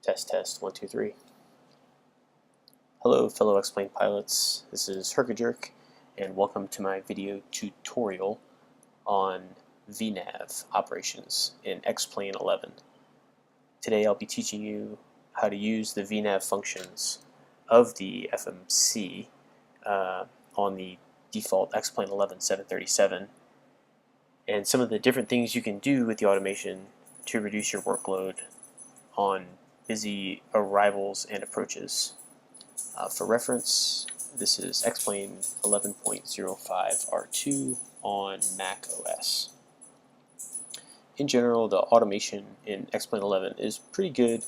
Test, test, 1, 2, 3. Hello, fellow X-Plane pilots. This is Herka-Jerk, and welcome to my video tutorial on VNAV operations in X-Plane 11. Today I'll be teaching you how to use the VNAV functions of the FMC on the default X-Plane 11 737, and some of the different things you can do with the automation to reduce your workload on busy arrivals and approaches. For reference, this is X-Plane 11.05 R2 on Mac OS. In general, the automation in X-Plane 11 is pretty good,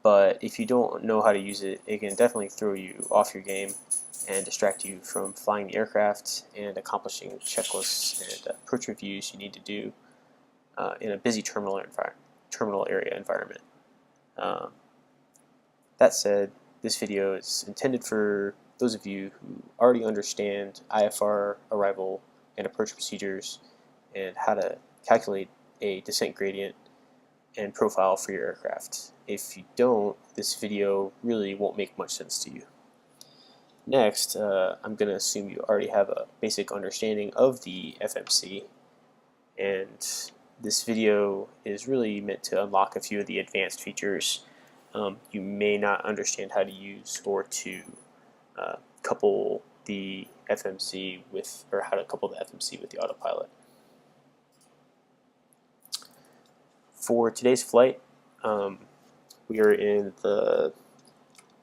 but if you don't know how to use it, it can definitely throw you off your game and distract you from flying the aircraft and accomplishing checklists and approach reviews you need to do in a busy terminal area environment. That said, this video is intended for those of you who already understand IFR arrival and approach procedures and how to calculate a descent gradient and profile for your aircraft. If you don't, this video really won't make much sense to you. Next, I'm going to assume you already have a basic understanding of the FMC, and this video is really meant to unlock a few of the advanced features you may not understand how to use, or to couple the FMC with, or how to couple the FMC with the autopilot. For today's flight, we are in the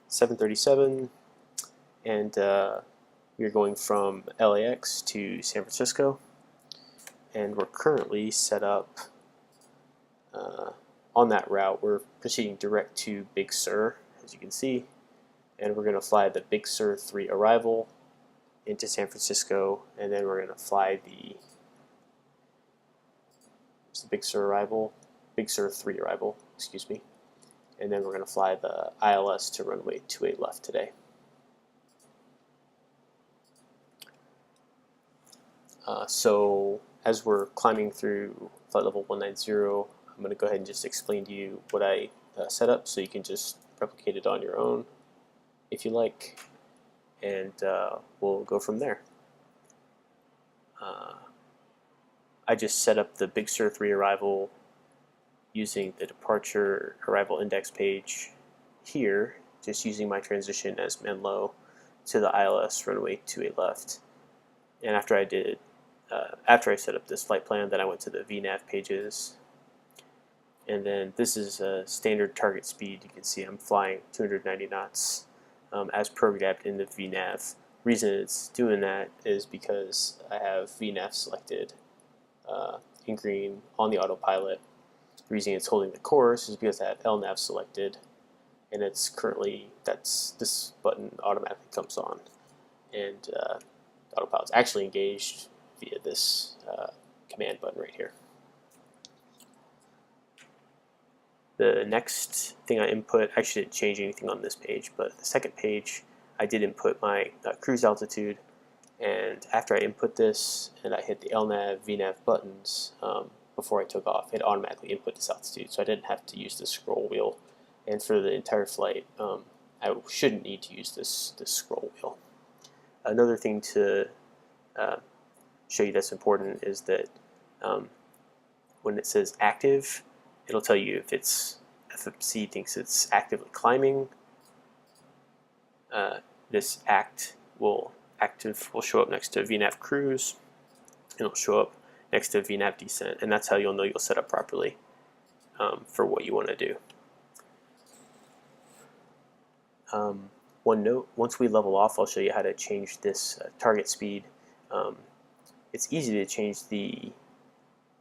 737, and we are going from LAX to San Francisco, and we're currently set up on that route. We're proceeding direct to Big Sur, as you can see, and we're going to fly the Big Sur 3 arrival into San Francisco, and then we're going to fly the Big Sur 3 arrival, excuse me, and then we're going to fly the ILS to runway 28 left today. So as we're climbing through flight level 190, I'm going to go ahead and just explain to you what I set up, so you can just replicate it on your own if you like, and we'll go from there. I just set up the Big Sur 3 arrival using the departure arrival index page here, just using my transition as Menlo to the ILS runway 28 left. And after I set up this flight plan, then I went to the VNAV pages. And then this is a standard target speed. You can see I'm flying 290 knots as programmed in the VNAV. Reason it's doing that is because I have VNAV selected in green on the autopilot. The reason it's holding the course is because I have LNAV selected, and it's currently, this button automatically comes on, and the autopilot's actually engaged via this command button right here. The next thing I input, I actually didn't change anything on this page, but the second page I did input my cruise altitude, and after I input this and I hit the LNAV, VNAV buttons before I took off, it automatically input this altitude, so I didn't have to use the scroll wheel. And for the entire flight, I shouldn't need to use this scroll wheel. Another thing to show you that's important is that when it says active, it'll tell you if FMC thinks it's actively climbing. This active will show up next to VNAV cruise. It'll show up next to VNAV descent, and that's how you'll know you'll set up properly for what you want to do. One note: once we level off, I'll show you how to change this target speed. It's easy to change the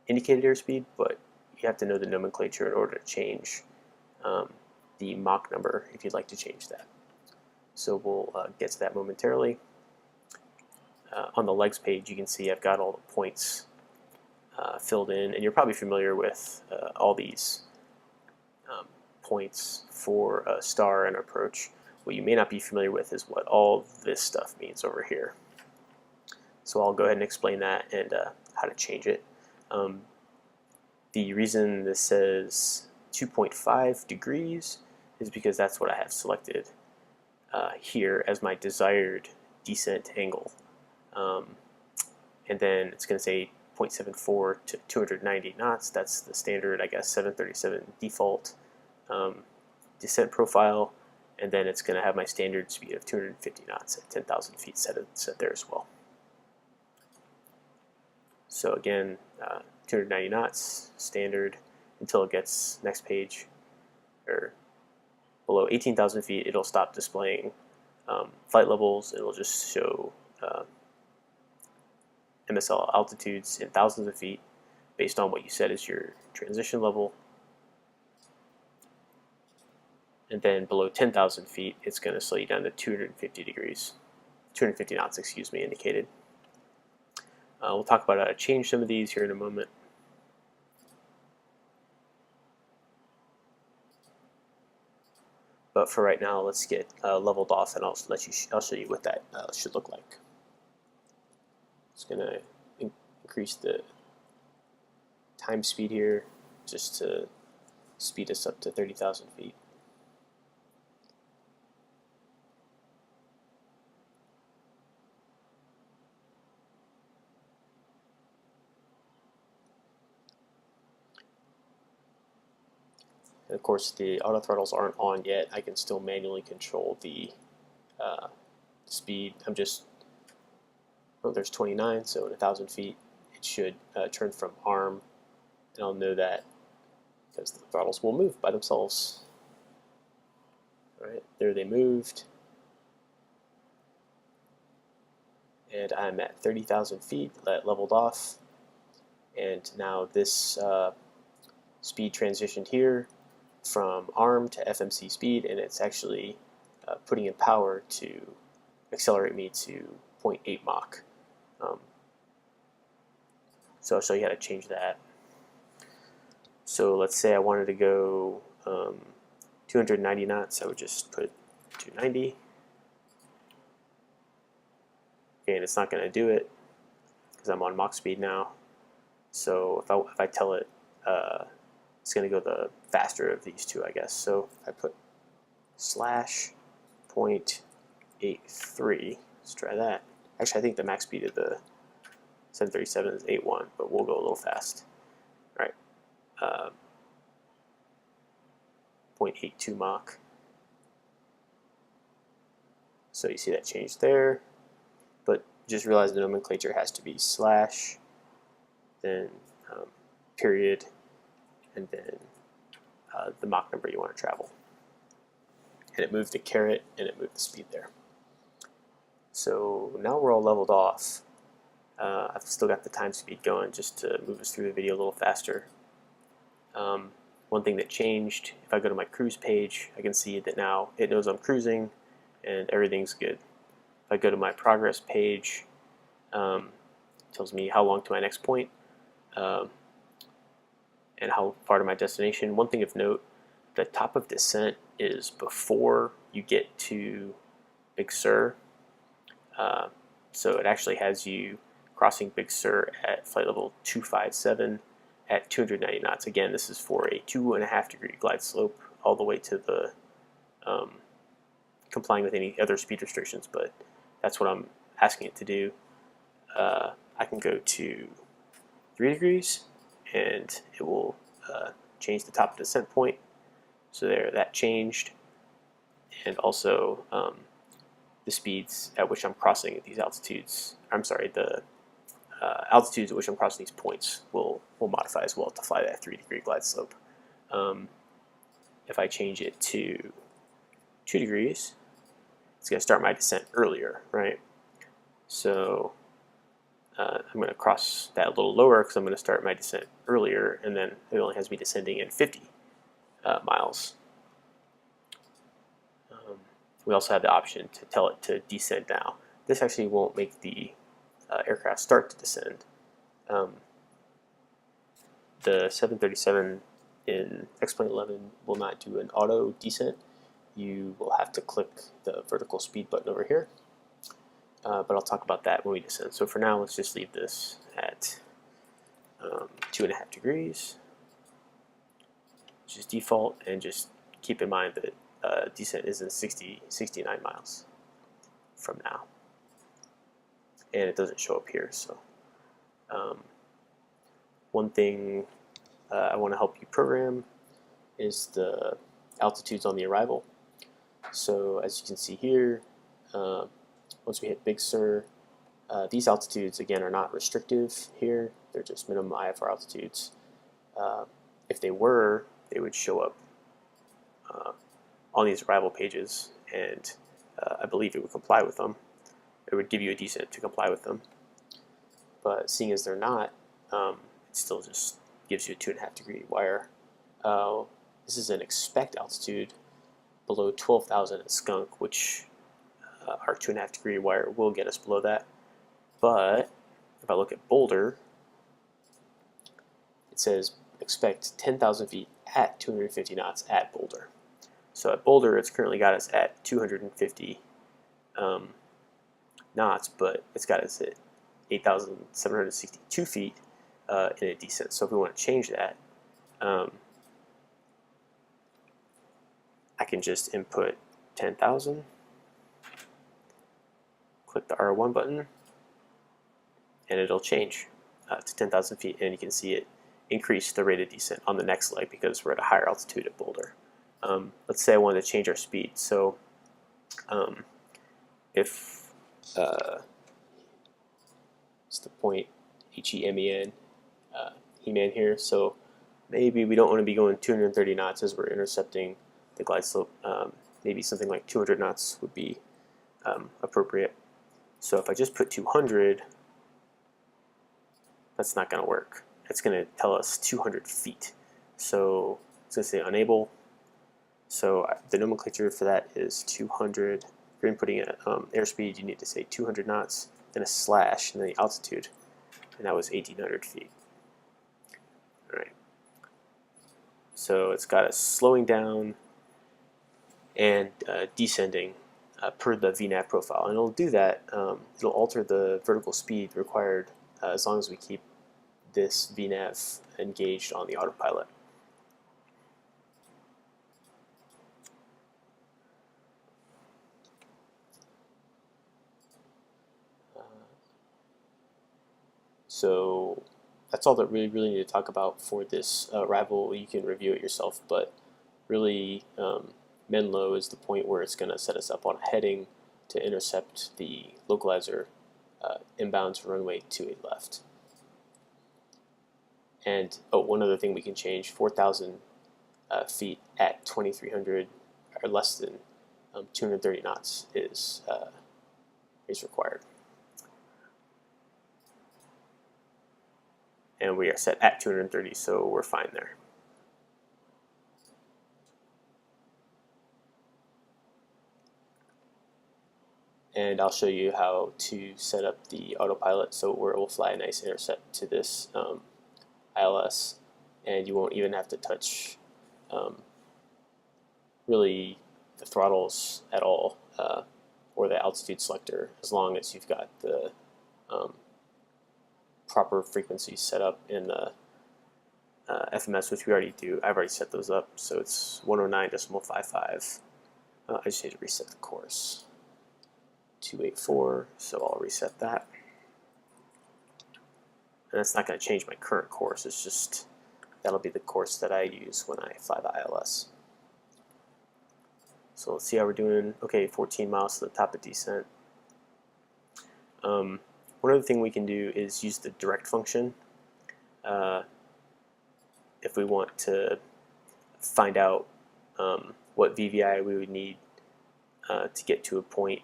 indicated airspeed, but you have to know the nomenclature in order to change the Mach number if you'd like to change that. So we'll get to that momentarily. On the legs page, you can see I've got all the points filled in, and you're probably familiar with all these points for a star and approach. What you may not be familiar with is what all this stuff means over here. So I'll go ahead and explain that and how to change it. The reason this says 2.5 degrees is because that's what I have selected here as my desired descent angle. And then it's going to say 0.74 to 290 knots. That's the standard, I guess, 737 default descent profile. And then it's going to have my standard speed of 250 knots at 10,000 feet set there as well. So again, 290 knots, standard, until it gets next page, or below 18,000 feet, it'll stop displaying flight levels. It'll just show MSL altitudes in thousands of feet based on what you set as your transition level. And then below 10,000 feet, it's going to slow you down to 250 knots, excuse me, indicated. We'll talk about how to change some of these here in a moment. But for right now, let's get leveled off, and I'll show you what that should look like. It's going to increase the time speed here just to speed us up to 30,000 feet. And of course, the auto throttles aren't on yet. I can still manually control the speed. There's 29, so in 1,000 feet, it should turn from arm, and I'll know that because the throttles will move by themselves. All right, there they moved, and I'm at 30,000 feet. That leveled off, and now this speed transitioned here from ARM to FMC speed, and it's actually putting in power to accelerate me to 0.8 Mach. So I'll show you how to change that. So let's say I wanted to go 290 knots. I would just put 290. Okay, and it's not going to do it because I'm on Mach speed now. So if I tell it it's going to go the faster of these two, I guess. So I put /0.83. Let's try that. Actually, I think the max speed of the 737 is 8.1, but we'll go a little fast. All right, 0.82 Mach. So you see that change there, but just realize the nomenclature has to be slash, then period, and then the Mach number you want to travel. And it moved the caret, and it moved the speed there. So now we're all leveled off. I've still got the time speed going just to move us through the video a little faster. One thing that changed, if I go to my cruise page, I can see that now it knows I'm cruising and everything's good. If I go to my progress page, it tells me how long to my next point and how far to my destination. One thing of note, the top of descent is before you get to Big Sur. So it actually has you crossing Big Sur at flight level 257 at 290 knots. Again, this is for a 2.5 degree glide slope all the way to the complying with any other speed restrictions, but that's what I'm asking it to do. I can go to 3 degrees and it will change the top of descent point. So there, that changed, and also the speeds at which I'm crossing at these altitudes. I'm sorry, the altitudes at which I'm crossing these points will modify as well to fly that 3 degree glide slope. If I change it to 2 degrees, it's going to start my descent earlier, right? So I'm going to cross that a little lower because I'm going to start my descent earlier, and then it only has me descending in 50 miles. We also have the option to tell it to descend now. This actually won't make the aircraft start to descend. The 737 in X-Plane 11 will not do an auto descent. You will have to click the vertical speed button over here. But I'll talk about that when we descend. So for now, let's just leave this at 2.5 degrees, which is default, and just keep in mind that descent is in 69 miles from now, and it doesn't show up here. So one thing I want to help you program is the altitudes on the arrival. So as you can see here, once we hit Big Sur, these altitudes again are not restrictive here, they're just minimum IFR altitudes. If they were, they would show up on these arrival pages, and I believe it would comply with them. It would give you a descent to comply with them. But seeing as they're not, it still just gives you a 2.5 degree wire. This is an expect altitude below 12,000 at Skunk, which our 2.5 degree wire will get us below that. But if I look at Boulder, it says expect 10,000 feet at 250 knots at Boulder. So at Boulder, it's currently got us at 250 knots, but it's got us at 8,762 feet in a descent. So if we want to change that, I can just input 10,000, click the R1 button, and it'll change to 10,000 feet, and you can see it increase the rate of descent on the next leg because we're at a higher altitude at Boulder. Let's say I wanted to change our speed. So if it's the point Hemen, Heman here, so maybe we don't want to be going 230 knots as we're intercepting the glide slope. Maybe something like 200 knots would be appropriate. So if I just put 200, that's not going to work. It's going to tell us 200 feet. So it's going to say unable. So the nomenclature for that is 200. If you're inputting airspeed, you need to say 200 knots, then a slash, and then the altitude. And that was 1,800 feet. All right. So it's got us slowing down and descending per the VNAV profile. And it'll do that. It'll alter the vertical speed required as long as we keep this VNAV engaged on the autopilot. So that's all that we really need to talk about for this arrival. You can review it yourself, but really Menlo is the point where it's going to set us up on a heading to intercept the localizer inbound runway 28 left. And one other thing we can change, 4,000 feet at 2,300 or less than 230 knots is required. And we are set at 230, so we're fine there. And I'll show you how to set up the autopilot so where it will fly a nice intercept to this ILS, and you won't even have to touch really the throttles at all or the altitude selector, as long as you've got the proper frequencies set up in the FMS, which we already do. I've already set those up, so it's 109.55. I just need to reset the course. 284, so I'll reset that. And that's not going to change my current course, it's just that'll be the course that I use when I fly the ILS. So let's see how we're doing. Okay, 14 miles to the top of descent. One other thing we can do is use the direct function if we want to find out what VVI we would need to get to a point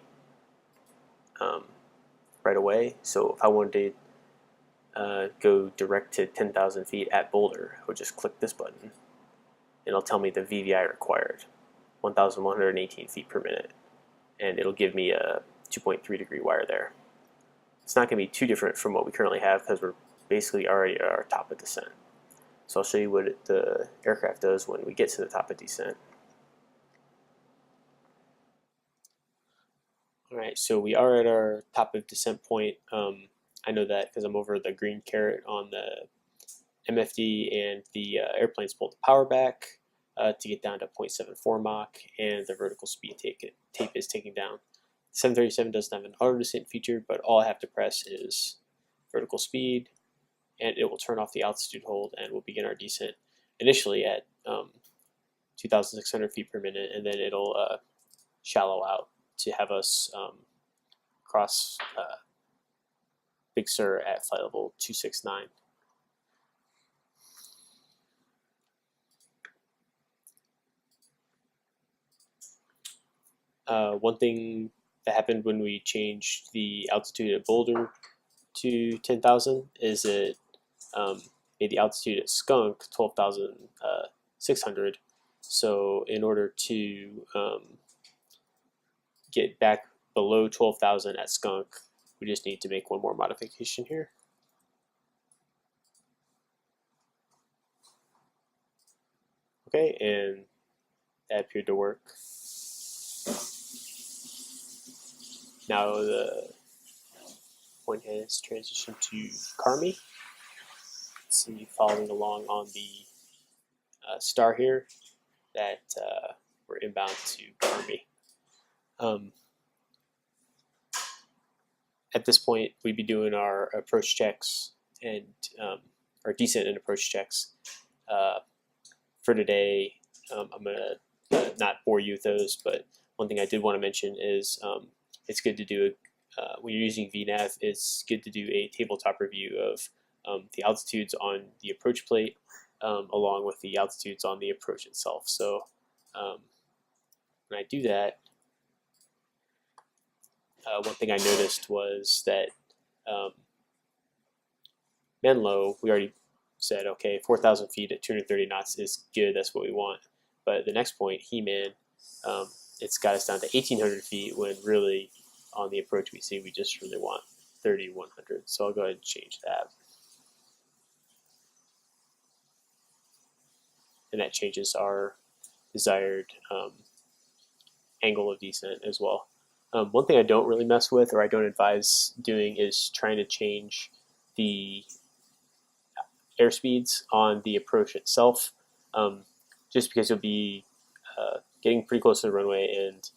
right away. So if I wanted to go direct to 10,000 feet at Boulder, I would just click this button and it'll tell me the VVI required, 1,118 feet per minute, and it'll give me a 2.3 degree wire there. It's not going to be too different from what we currently have because we're basically already at our top of descent. So I'll show you what the aircraft does when we get to the top of descent. Alright, so we are at our top of descent point. I know that because I'm over the green caret on the MFD, and the airplane's pulled the power back. to get down to 0.74 Mach, and the vertical speed tape is taken down. 737 doesn't have an auto descent feature, but all I have to press is vertical speed, and it will turn off the altitude hold, and we'll begin our descent initially at 2,600 feet per minute, and then it'll shallow out to have us cross Big Sur at flight level 269. One thing that happened when we changed the altitude at Boulder to 10,000 is it made the altitude at Skunk 12,600. So in order to get back below 12,000 at Skunk, we just need to make one more modification here. Okay, and that appeared to work. Now the point has transitioned to Carmi. See, following along on the star here, that we're inbound to Carmi. At this point, we'd be doing our approach checks and our descent and approach checks. For today, I'm going to not bore you with those, but one thing I did want to mention is it's good to do, when you're using VNAV, it's good to do a tabletop review of the altitudes on the approach plate along with the altitudes on the approach itself. So when I do that, one thing I noticed was that Menlo, we already said, okay, 4,000 feet at 230 knots is good, that's what we want. But the next point, He-Man, it's got us down to 1,800 feet when really on the approach we see we just really want 3,100. So I'll go ahead and change that. And that changes our desired angle of descent as well. One thing I don't really mess with, or I don't advise doing, is trying to change the airspeeds on the approach itself, just because you'll be getting pretty close to the runway, and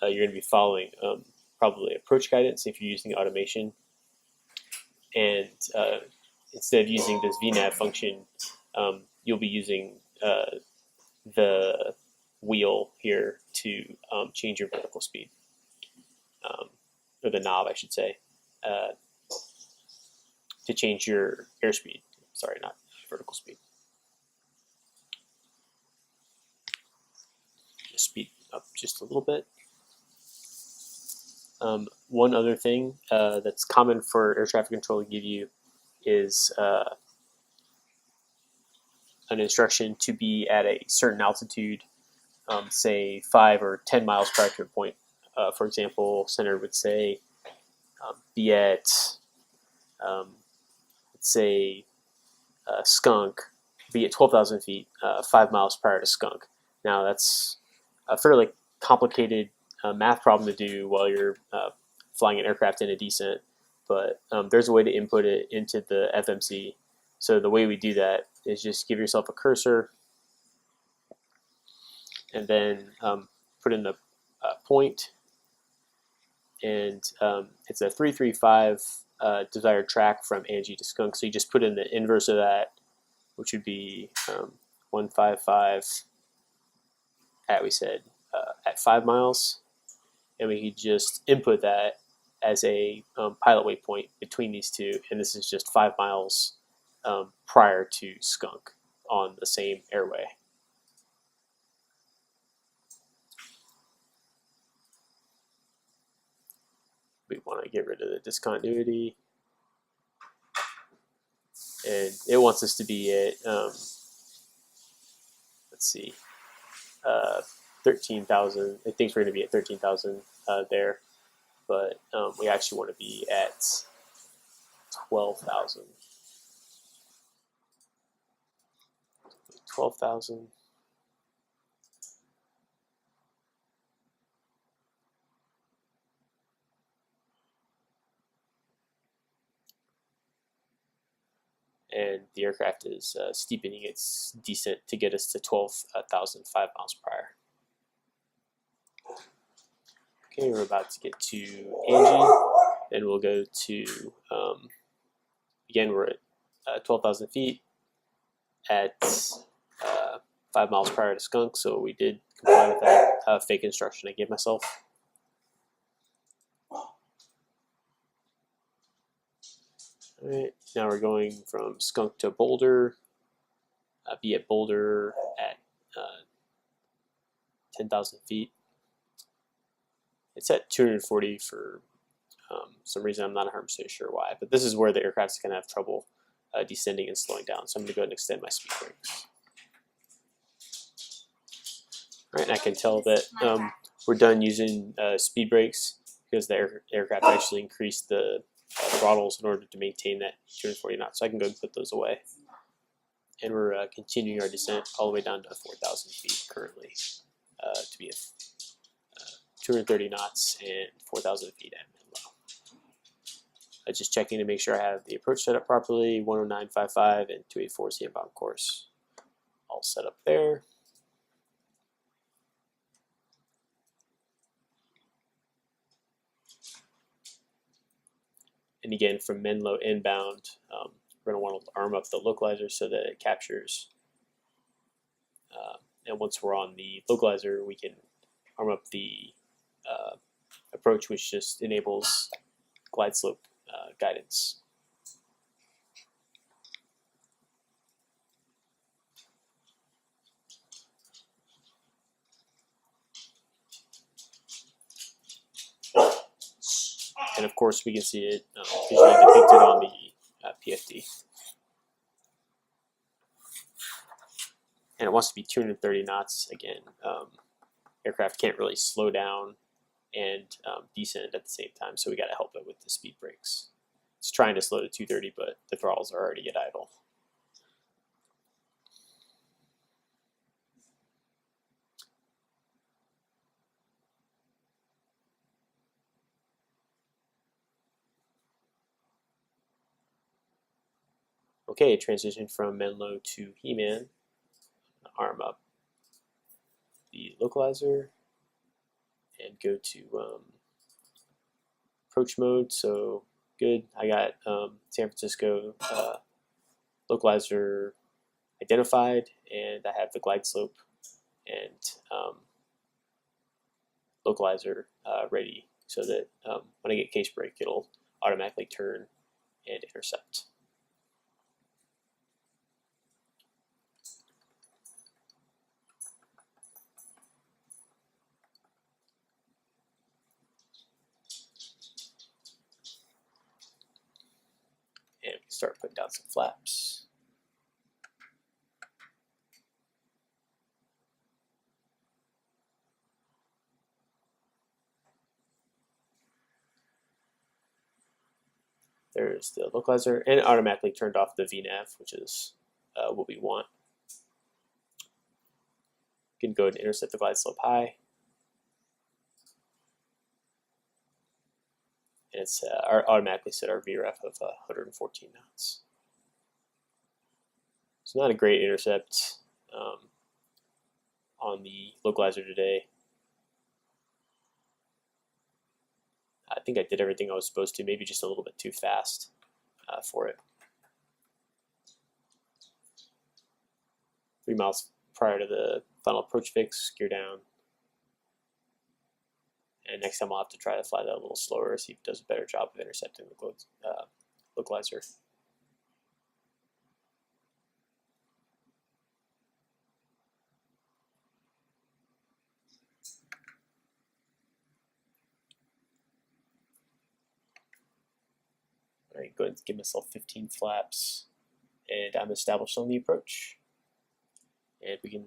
you're going to be following probably approach guidance if you're using automation. And instead of using this VNAV function, you'll be using the wheel here to change your vertical speed, or the knob, I should say, to change your airspeed. Sorry, not vertical speed. Just speed up just a little bit. One other thing that's common for air traffic control to give you is an instruction to be at a certain altitude, say 5 or 10 miles prior to a point. For example, center would say be at, let's say, Skunk, be at 12,000 feet, 5 miles prior to Skunk. Now that's a fairly complicated math problem to do while you're flying an aircraft in a descent, but there's a way to input it into the FMC. So the way we do that is just give yourself a cursor and then put in the point, and it's a 335 desired track from Angie to Skunk. So you just put in the inverse of that, which would be 155 at, we said, at 5 miles. And we could just input that as a pilot waypoint between these two. And this is just 5 miles prior to Skunk on the same airway. We want to get rid of the discontinuity. And it wants us to be at, let's see, 13,000. It thinks we're going to be at 13,000 there, but we actually want to be at 12,000. 12,000. and the aircraft is steepening its descent to get us to 12,005 miles per hour. Okay, we're about to get to Angie, and we'll go to, again, we're at 12,000 feet at 5 miles per hour to Skunk, so we did comply with that fake instruction I gave myself. All right, now we're going from Skunk to Boulder. Be at Boulder at 10,000 feet. It's at 240 for some reason. I'm not 100% sure why, but this is where the aircraft's going to have trouble descending and slowing down. So I'm going to go ahead and extend my speed brakes. All right, and I can tell that we're done using speed brakes because the aircraft actually increased the throttles in order to maintain that 240 knots. So I can go and put those away. And we're continuing our descent all the way down to 4,000 feet currently to be at 230 knots and 4,000 feet at mid-low. Just checking to make sure I have the approach set up properly, 109.55 and 284 is the inbound course. All set up there. And again, from Menlo inbound, we're going to want to arm up the localizer so that it captures. And once we're on the localizer, we can arm up the approach, which just enables glide slope guidance. And of course, we can see it visually depicted on the PFD. And it wants to be 230 knots. Again, aircraft can't really slow down and descend at the same time, so we got to help it with the speed brakes. It's trying to slow to 230, but the throttles are already at idle. Okay, transition from Menlo to He-Man. Arm up the localizer and go to approach mode. So good. I got San Francisco localizer identified, and I have the glide slope and localizer ready so that when I get case brake, it'll automatically turn and intercept. And we can start putting down some flaps. There's the localizer, and it automatically turned off the VNAV, which is what we want. You can go ahead and intercept the glide slope high. And it's automatically set our VREF of 114 knots. It's not a great intercept on the localizer today. I think I did everything I was supposed to, maybe just a little bit too fast for it. 3 miles prior to the final approach fix, gear down. And next time I'll have to try to fly that a little slower, see if it does a better job of intercepting the localizer. All right, go ahead and give myself 15 flaps, and I'm established on the approach. And we can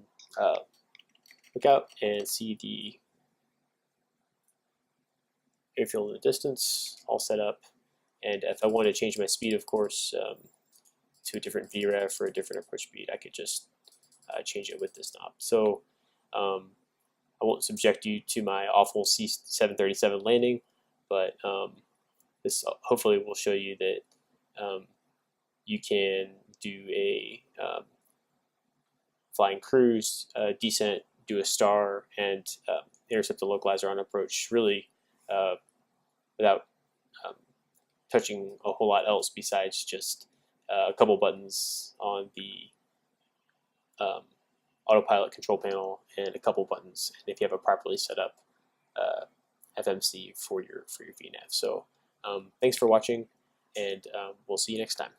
look out and see the airfield in the distance, all set up. And if I want to change my speed, of course, to a different VREF or a different approach speed, I could just change it with this knob. So I won't subject you to my awful C-737 landing, but this hopefully will show you that you can do a flying cruise, descent, do a star, and intercept the localizer on approach, really without touching a whole lot else besides just a couple buttons on the autopilot control panel and a couple buttons, and if you have a properly set up FMC for your VNAV. So thanks for watching, and we'll see you next time.